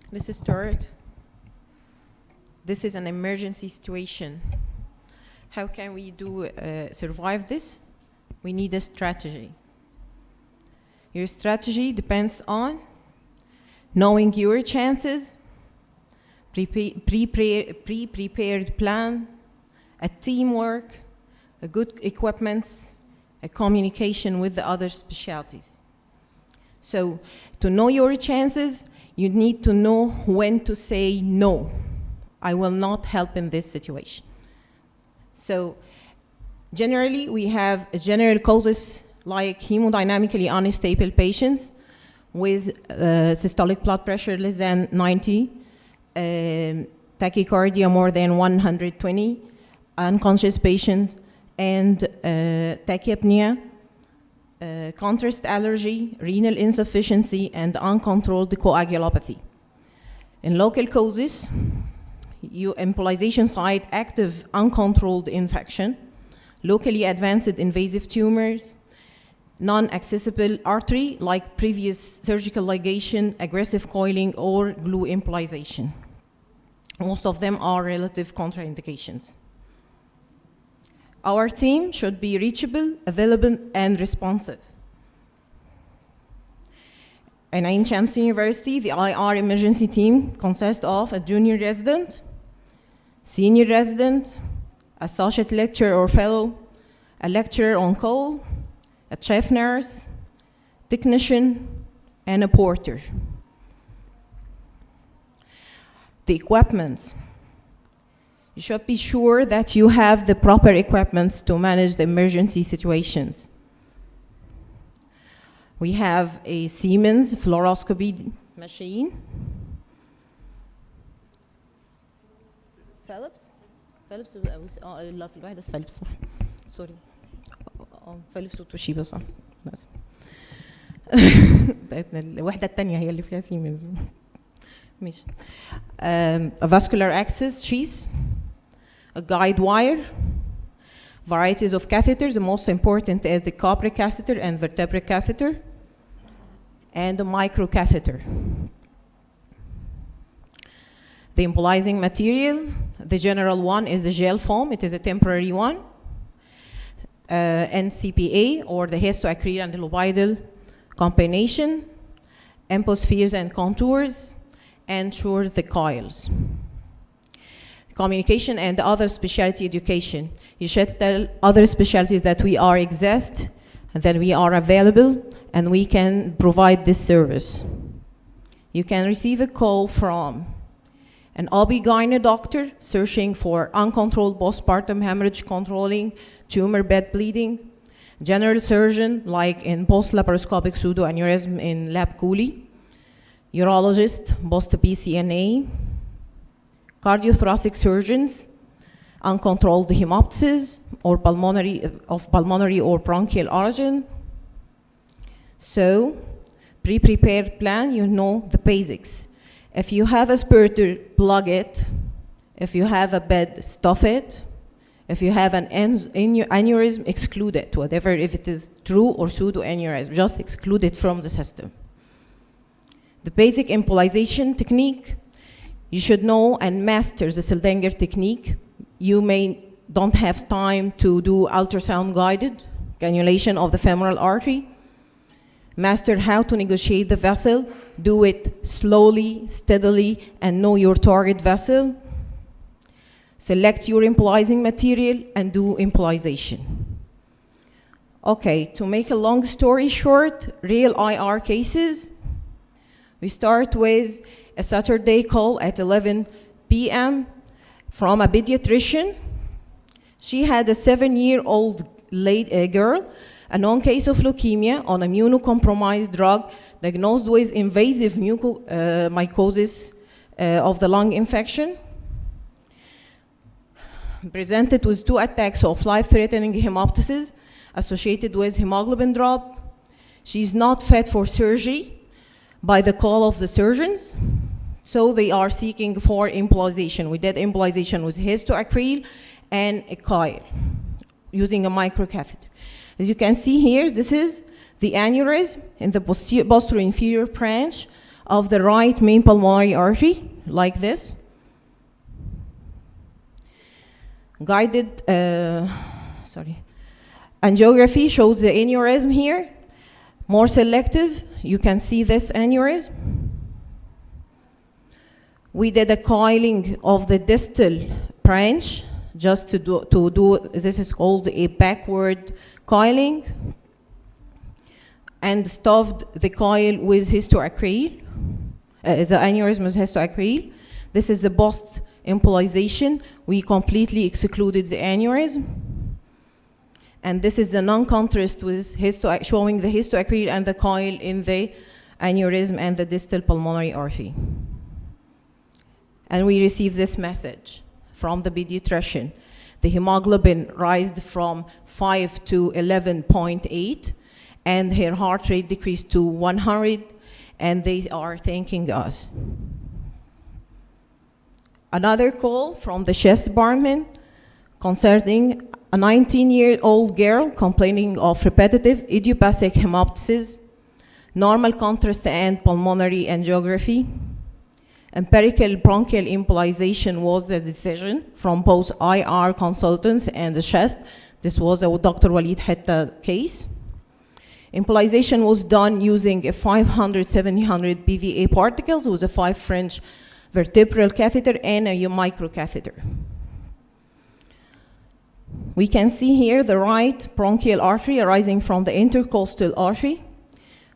Let's start. This is an emergency situation. How can we survive this? We need a strategy. Your strategy depends on knowing your chances, pre-prepared plan, a teamwork, a good equipment, a communication with the other specialties. So to know your chances, you need to know when to say no. I will not help in this situation. So generally, we have general causes like hemodynamically unstable patients with systolic blood pressure less than 90, tachycardia more than 120, unconscious patient, and tachypnea, contrast allergy, renal insufficiency, and uncontrolled coagulopathy. In local causes, embolization site active uncontrolled infection, locally advanced invasive tumors, non-accessible artery like previous surgical ligation, aggressive coiling, or glue embolization. Most of them are relative contraindications. Our team should be reachable, available, and responsive. In Ain Shams University, the IR emergency team consists of a junior resident, senior resident, associate lecturer or fellow, a lecturer on call, a chief nurse, technician, and a porter. The equipment. You should be sure that you have the proper equipment to manage the emergency situations. We have a Siemens fluoroscopy machine. Philips لا في الواحدة Philips سوري Philips وتوشيبا صح الوحدة الثانية هي اللي فيها سيمنز ماشي a vascular access sheath, a guide wire, varieties of catheters. The most important is the Cobra catheter and vertebral catheter, and the microcatheter. The embolizing material, the general one is the gel foam. It is a temporary one. NCPA, or the histoacryl and the lobidal combination, empospheres and contours, and sure the coils. Communication and other specialty education. You should tell other specialties that we are exist, and that we are available, and we can provide this service. You can receive a call from an OB/GYN doctor searching for uncontrolled postpartum hemorrhage controlling tumor bed bleeding, general surgeon like in post-laparoscopic pseudoaneurysm in lab Cooley, urologist, post-PCNA, cardiothoracic surgeons, uncontrolled hemoptysis or pulmonary or bronchial origin. So, pre-prepared plan, you know the basics. If you have a spurter, plug it. If you have a bed, stuff it. If you have an aneurysm, exclude it, whatever, if it is true or pseudo-aneurysm, just exclude it from the system. The basic embolization technique, you should know and master the Seldinger technique. You don't have time to do ultrasound-guided cannulation of the femoral artery. Master how to negotiate the vessel. Do it slowly, steadily, and know your target vessel. Select your embolizing material and do embolization. Okay, to make a long story short, real IR cases. We start with a Saturday call at 11 p.m. from a pediatrician. She had a 7-year-old girl, a known case of leukemia on immunocompromised drug, diagnosed with invasive mucormycosis of the lung infection. Presented with 2 attacks of life-threatening hemoptysis associated with hemoglobin drop. She's not fit for surgery by the call of the surgeons, so they are seeking for embolization. We did embolization with histoacryl and a coil using a microcatheter. As you can see here, this is the aneurysm in the posterior inferior branch of the right main pulmonary artery, like this. Guided, angiography shows the aneurysm here. More selective, you can see this aneurysm. We did a coiling of the distal branch, just to do, this is called a backward coiling, and stuffed the coil with histoacryl, the aneurysm with histoacryl. This is the post-embolization. We completely excluded the aneurysm. And this is the non-contrast with showing the histoacryl and the coil in the aneurysm and the distal pulmonary artery. And we received this message from the pediatrician. The hemoglobin rised from 5 to 11.8, and her heart rate decreased to 100, and they are thanking us. Another call from the chest department concerning a 19-year-old girl complaining of repetitive idiopathic hemoptysis, normal contrast and pulmonary angiography. Empirical bronchial embolization was the decision from both IR consultants and the chest. This was a Dr. Walid Hatta case. Embolization was done using a 500-700 PVA particles with a 5 French vertebral catheter and a microcatheter. We can see here the right bronchial artery arising from the intercostal artery.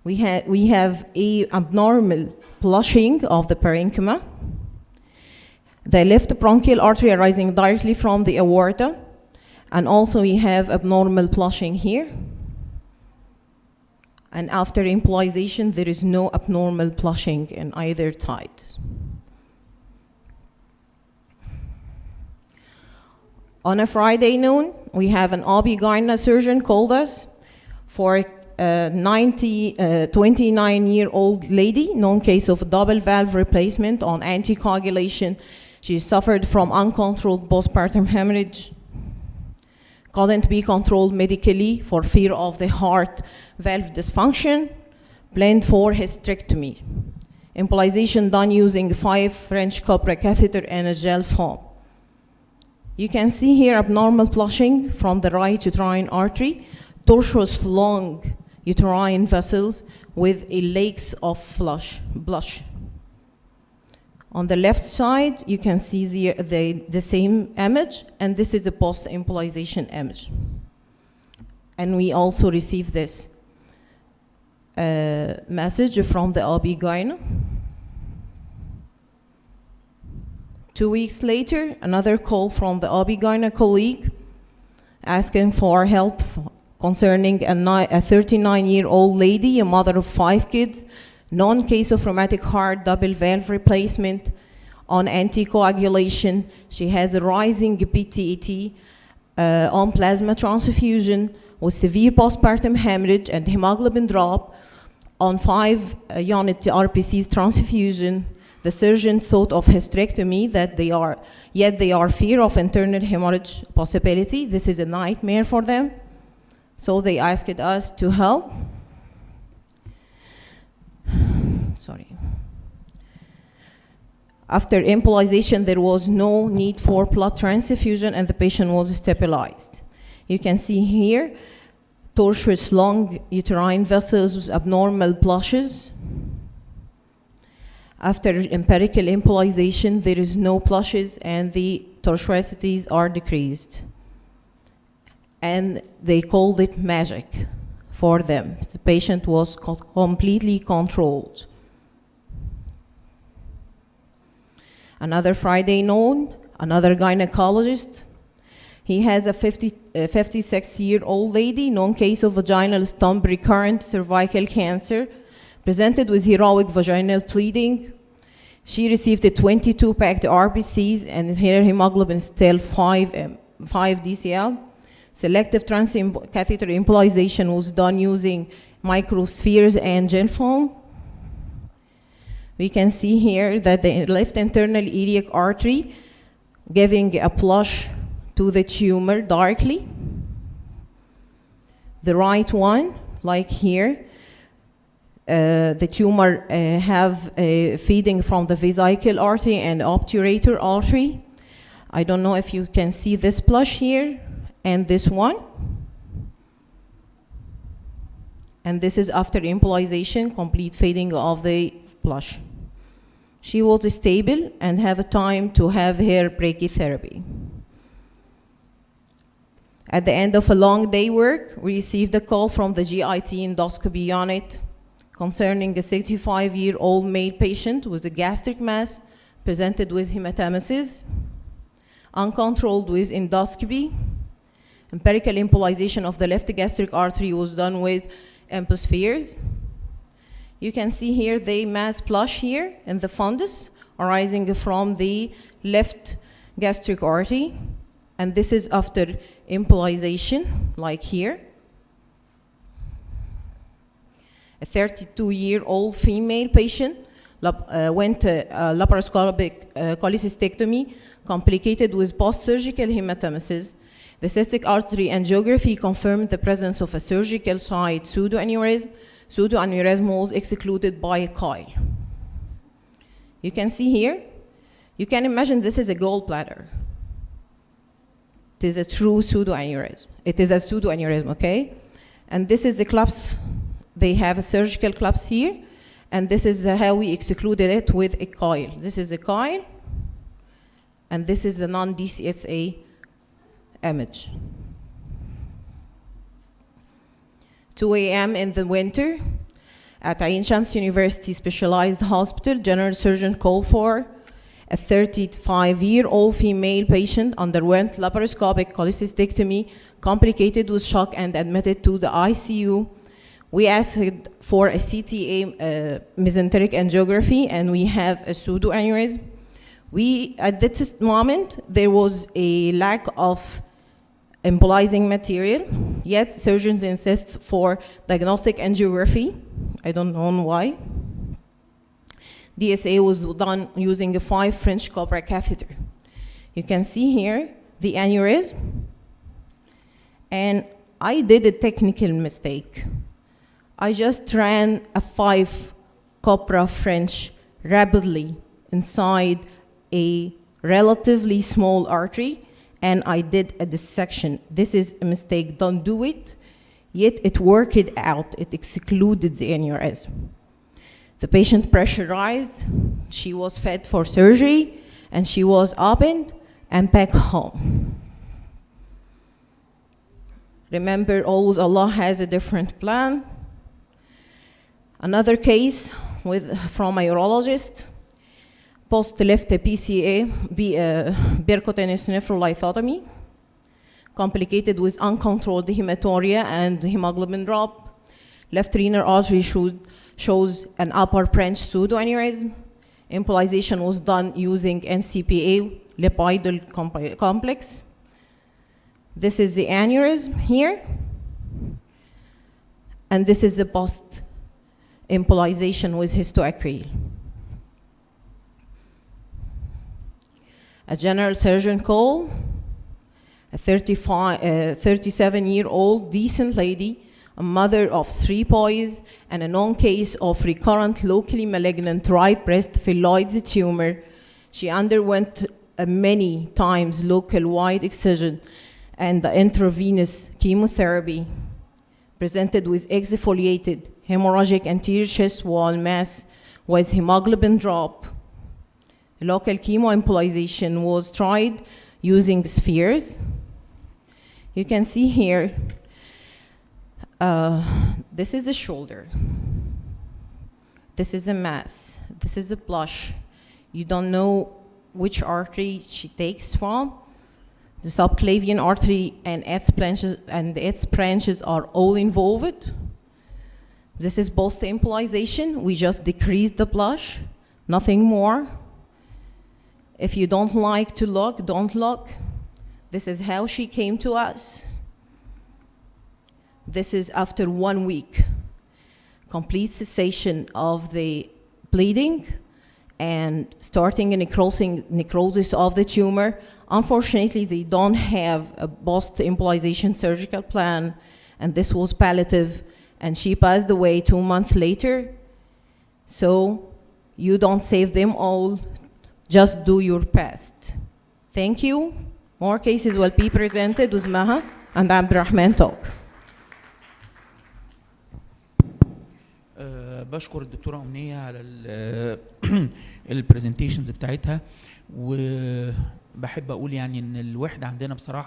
We have a abnormal flushing of the parenchyma. The left bronchial artery arising directly from the aorta, and also we have abnormal flushing here. And after embolization, there is no abnormal flushing in either side. On a Friday noon, we have an OB-GYN surgeon called us for a 29-year-old lady, known case of double valve replacement on anticoagulation. She suffered from uncontrolled postpartum hemorrhage, couldn't be controlled medically for fear of the heart valve dysfunction, planned for hysterectomy. Embolization done using 5 French copper catheter and a gel foam. You can see here abnormal flushing from the right uterine artery, tortuous long uterine vessels with a lakes of blush. On the left side, you can see the same image, and this is a post-embolization image. And we also received this message from the OB-GYN. 2 weeks later, another call from the OB-GYN colleague asking for help concerning a 39-year-old lady, a mother of 5 kids, non-case of rheumatic heart, double valve replacement on anticoagulation. She has a rising PTAT on plasma transfusion with severe postpartum hemorrhage and hemoglobin drop on 5-unit RPCs transfusion. The surgeon thought of hysterectomy, yet they are fear of internal hemorrhage possibility. This is a nightmare for them. So they asked us to help. Sorry. After embolization, there was no need for blood transfusion and the patient was stabilized. You can see here, tortuous long uterine vessels with abnormal plushes. After empirical embolization, there is no plushes and the tortuosities are decreased. And they called it magic for them. The patient was completely controlled. Another Friday noon, another gynecologist. He has a 56-year-old lady, known case of vaginal stump recurrent cervical cancer, presented with heroic vaginal bleeding. She received a 22 packed RBCs and her hemoglobin is still 5 DCL. Selective transcatheter embolization was done using microspheres and gel foam. We can see here that the left internal iliac artery giving a plush to the tumor darkly. The right one, like here, The tumor have feeding from the vesical artery and obturator artery. I don't know if you can see this plush here and this one. And this is after embolization, complete fading of the plush. She was stable and have a time to have her brachytherapy. At the end of a long day work, we received a call from the GIT endoscopy unit concerning a 65-year-old male patient with a gastric mass presented with hematemesis, uncontrolled with endoscopy. Empirical embolization of the left gastric artery was done with empospheres. You can see here the mass plush here in the fundus arising from the left gastric artery. And this is after embolization, like here. A 32-year-old female patient went to laparoscopic cholecystectomy complicated with post-surgical hematemesis. The cystic artery angiography confirmed the presence of a surgical site pseudoaneurysm. Pseudoaneurysm was excluded by a coil. You can see here, you can imagine this is a gallbladder. It is a true pseudoaneurysm. It is a pseudoaneurysm, okay? And this is the collapse. They have a surgical collapse here, and this is how we excluded it with a coil. This is a coil, and this is a non-DCSA image. 2 a.m. in the winter at Ain Shams University Specialized Hospital, general surgeon called for a 35-year-old female patient underwent laparoscopic cholecystectomy, complicated with shock and admitted to the ICU. We asked for a CTA mesenteric angiography, and we have a pseudoaneurysm. At this moment, there was a lack of embolizing material, yet surgeons insist for diagnostic angiography. I don't know why. DSA was done using a 5 French copper catheter. You can see here the aneurysm, and I did a technical mistake. I just ran a 5 copper French rapidly inside a relatively small artery, and I did a dissection. This is a mistake, don't do it. Yet it worked out, it excluded the aneurysm. The patient pressurized, she was fed for surgery, and she was opened and back home. Remember, always Allah has a different plan. Another case from a urologist, post-left PCA, percutaneous nephrolithotomy, complicated with uncontrolled hematuria and hemoglobin drop. Left renal artery shows an upper branch pseudoaneurysm. Embolization was done using NCPA lipidal complex. This is the aneurysm here, and this is the post-embolization with histoacryle. A general surgeon call, a 37-year-old decent lady, a mother of 3 boys, and a known case of recurrent locally malignant right breast phylloids tumor. She underwent many times local wide excision and intravenous chemotherapy, presented with exfoliated hemorrhagic anterior chest wall mass with hemoglobin drop. Local chemoembolization was tried using spheres. You can see here, this is a shoulder. This is a mass. This is a plush. You don't know which artery she takes from. The subclavian artery and its branches are all involved. This is post-embolization. We just decreased the plush, nothing more. If you don't like to look, don't look. This is how she came to us. This is after 1 week. Complete cessation of the bleeding and starting a necrosis of the tumor. Unfortunately, they don't have a post-embolization surgical plan, and this was palliative and she passed away 2 months later. So you don't save them all, just do your best. Thank you. More cases will be presented with Maha and Abdurrahman talk. بشكر الدكتورة أمنية على البرزنتيشنز بتاعتها، وبحب أقول يعني إن الوحدة عندنا بصراحة